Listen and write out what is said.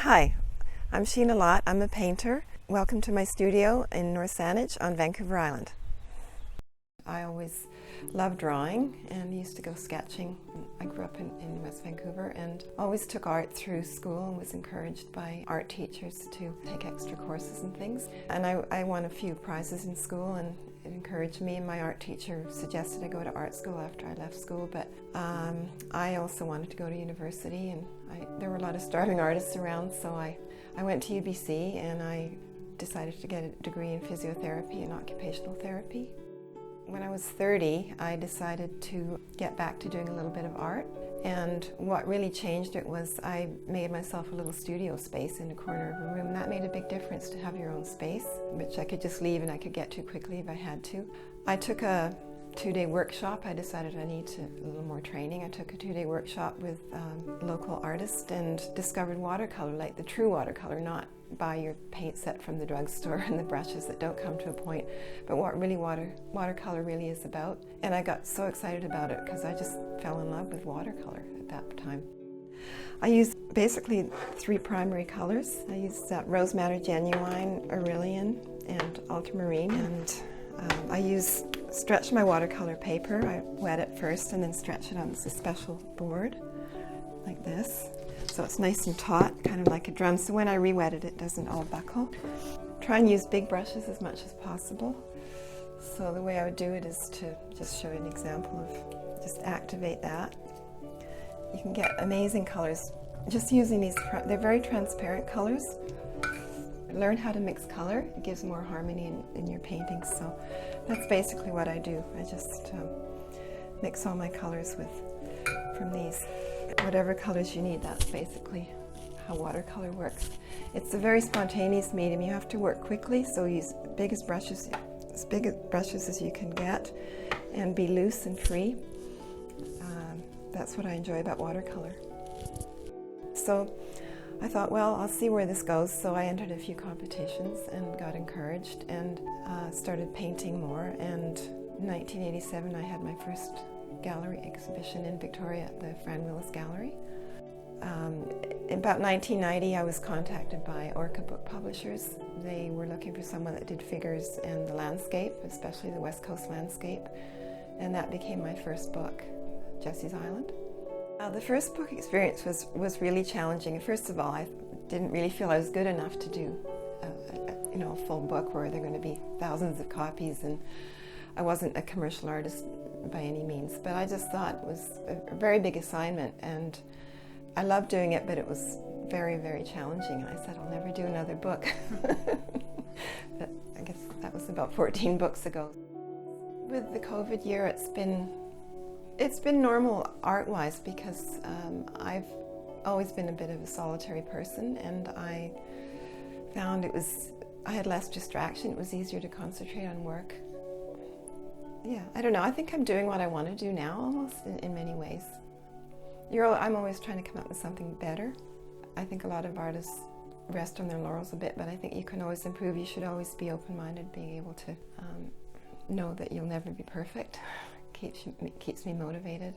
Hi, I'm Sheena Lott. I'm a painter. Welcome to my studio in North Saanich on Vancouver Island. I always loved drawing and used to go sketching. I grew up in West Vancouver and always took art through school and was encouraged by art teachers to take extra courses and things. And I won a few prizes in school, and it encouraged me, and my art teacher suggested I go to art school after I left school. But I also wanted to go to university, and there were a lot of starving artists around, so I went to UBC and I decided to get a degree in physiotherapy and occupational therapy. When I was 30, I decided to get back to doing a little bit of art, and what really changed it was I made myself a little studio space in the corner of a room. That made a big difference, to have your own space, which I could just leave and I could get to quickly if I had to. I took a 2-day workshop. I decided I need a little more training. I took a 2-day workshop with a local artist and discovered watercolor, like the true watercolor, not buy your paint set from the drugstore and the brushes that don't come to a point, but what really watercolor really is about. And I got so excited about it because I just fell in love with watercolor at that time. I used basically 3 primary colors. I used Rose Madder Genuine, Aurelian, and Ultramarine, and I stretch my watercolor paper. I wet it first and then stretch it on this special board like this. So it's nice and taut, kind of like a drum, so when I re-wet it, it doesn't all buckle. Try and use big brushes as much as possible. So the way I would do it is to just show you an example of just activate that. You can get amazing colors just using these. They're very transparent colors. Learn how to mix color. It gives more harmony in your paintings. So that's basically what I do. I just mix all my colors from these. Whatever colors you need, that's basically how watercolor works. It's a very spontaneous medium. You have to work quickly, so use as big brushes as you can get, and be loose and free. That's what I enjoy about watercolor. So I thought, well, I'll see where this goes. So I entered a few competitions and got encouraged and started painting more. And in 1987, I had my first gallery exhibition in Victoria at the Fran Willis Gallery. In about 1990, I was contacted by Orca Book Publishers. They were looking for someone that did figures and the landscape, especially the West Coast landscape, and that became my first book, Jesse's Island. The first book experience was really challenging. First of all, I didn't really feel I was good enough to do a full book where there are going to be thousands of copies, and I wasn't a commercial artist by any means, but I just thought it was a very big assignment, and I loved doing it, but it was very, very challenging, and I said I'll never do another book. But I guess that was about 14 books ago. With the COVID year, it's been normal art-wise, because I've always been a bit of a solitary person, and I found I had less distraction. It was easier to concentrate on work. Yeah, I don't know. I think I'm doing what I want to do now, almost, in many ways. I'm always trying to come up with something better. I think a lot of artists rest on their laurels a bit, but I think you can always improve. You should always be open-minded, being able to know that you'll never be perfect. Keeps me motivated.